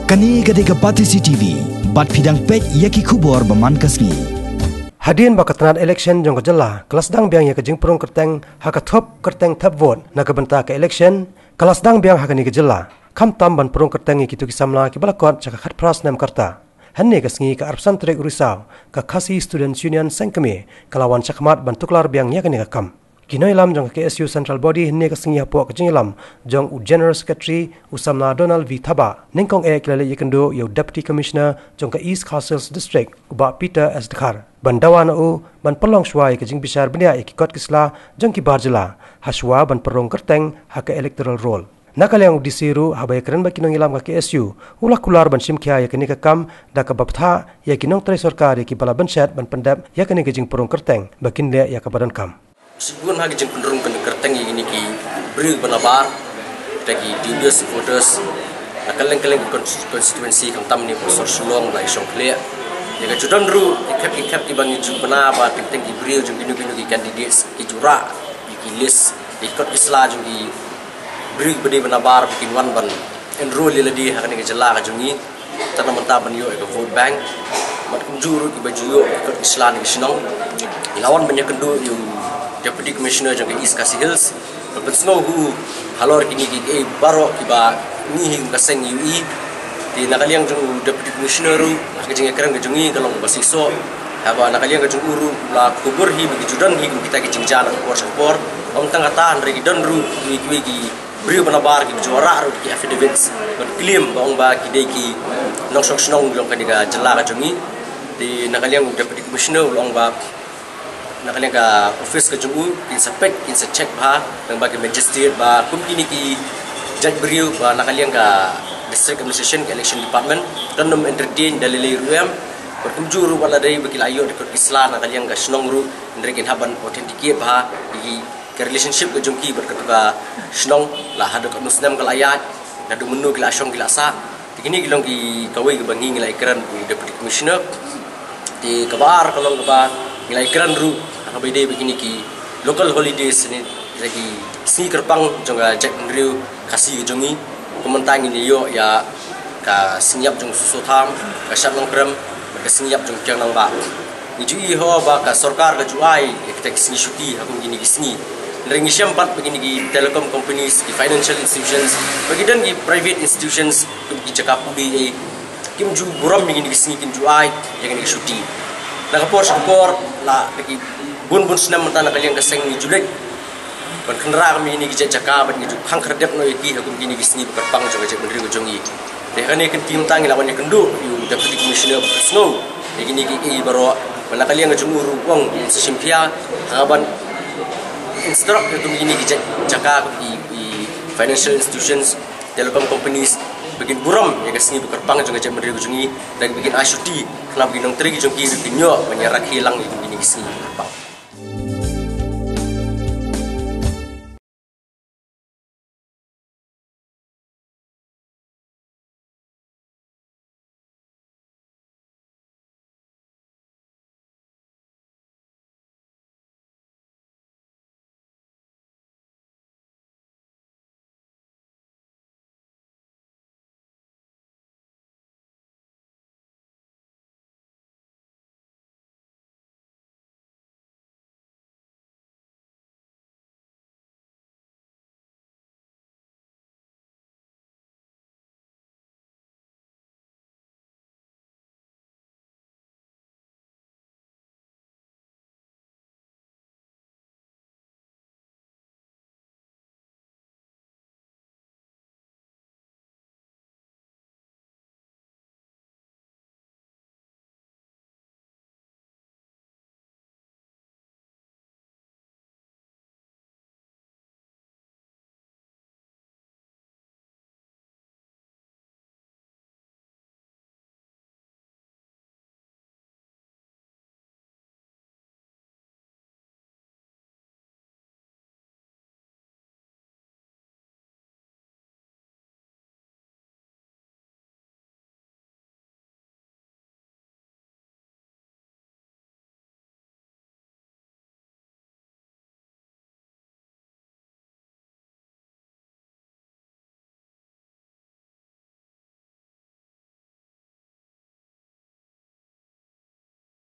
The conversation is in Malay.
Kani gadega Patisi TV, bat pidang pek yaki kubor baman kasni. Hadian bakatnat election jong kejala, kelas dang biang ya kejing perung kerteng haka top kerteng tap vote na kebenta ke election, kelas dang biang haka ni kejala, kam tam ban perung kerteng ikitu kisamla ki balakot jaka khat pras nam karta. Hanne kasngi ka arpsan trek Risau, ka Khasi Students Union Sengkeme, kalawan chakmat ban tuklar biang ya kani kam. Kinoi lam jong KSU Central Body hinne kasngi hapo kejing lam jong General Secretary Usamna Donald V Thaba nengkong kelale yekendo yo Deputy Commissioner jong ka East Castles District uba Peter S Dekhar bandawan ban pelong shwai kejing bisar benia ikot kisla jong ki barjela haswa ban perong kerteng haka electoral roll nakaliang disiru habai keren ba kinong ilam ka KSU ulah kular ban simkhya yakini ka kam da ka baptha yakinong tre sarkar ki bala banshat ban pendap yakini kejing perong kerteng bakin le ya ka badan kam Sebuah hagi jeng penderung kena kerteng ini ki beri benabar bagi dubious voters kaleng-kaleng konstituensi kang tam ni Profesor Sulong lai song clear jika judan ru ikap ki bangi ju benabar penting ki beri jeng binu-binu ki candidates ki jura ki list ikut isla jeng ki beri beri benabar bikin wan ban enroll leladi hakani ke jela ka jungi tanam mentah ban yo ke vote bank mat kunjuru ki baju yo ikut isla ni sinong lawan banyak kendu yo Deputy Commissioner jang East Khasi Hills, bersno hu halor kini ki baro kiba ni hing kaseng UI di nakaliang jang Deputy Commissioner ru kejeng kerang kejengi kalau basiso aba nakaliang kejeng uru la kubur hi bagi judan hi kita kejeng jana por support om tang atan regi don ru ki beri benabar ki juara ru ki affidavits ban claim bang ba ki de ki nong sok snong long kaniga jela kejengi di nakaliang Deputy Commissioner long ba nakalian ka office ka jungu in spec in check ba ng bagi magistrate ba kum kini ki judge beriu ba nakalian ka district administration election department dan nom entertain dalile ruam kum juru wala dai bagi layo dekot isla nakalian ka snong ru ndrekin haban authenticate ba ki relationship ka jungki berketuka snong la hadu ka muslim ka layat nadu menu ki la syong ki la sa kini gilong ki kawai ka bangi ngilai keran deputy commissioner di kabar kalau kabar ngilai keran ru apa ide begini ki local holidays ni lagi si kerpang jonga Jack Andrew kasih jongi pementang ini yo ya ka senyap jong susu tham ka syap long krem ka senyap jong kyang nang ba ni ju i ho ba ka sarkar ka juai kita kisni syuti aku gini kisni ringi syampat begini ki telecom companies ki financial institutions bagi dan ki private institutions ki cakap di kim ju buram begini kisni kim juai yang ni syuti nakapor sakor la lagi bun senam mentana kalian keseng ni julek ban kendara kami ini ki jaka ban ni khang kherdep no iki hakum kini gisni berpang jaga jek menteri gojongi de kane ken tim tangi lawan yang kendu yu deputy commissioner snow begini ki baro ban kalian ngejumuru wong sesimpia haban instruct hakum kini ki jaka ki financial institutions telecom companies bikin buram ya kesini berpang jaga jek menteri gojongi dan bikin asyuti kenapa ginong tri gojongi dinyo banyak hilang ini gisni berpang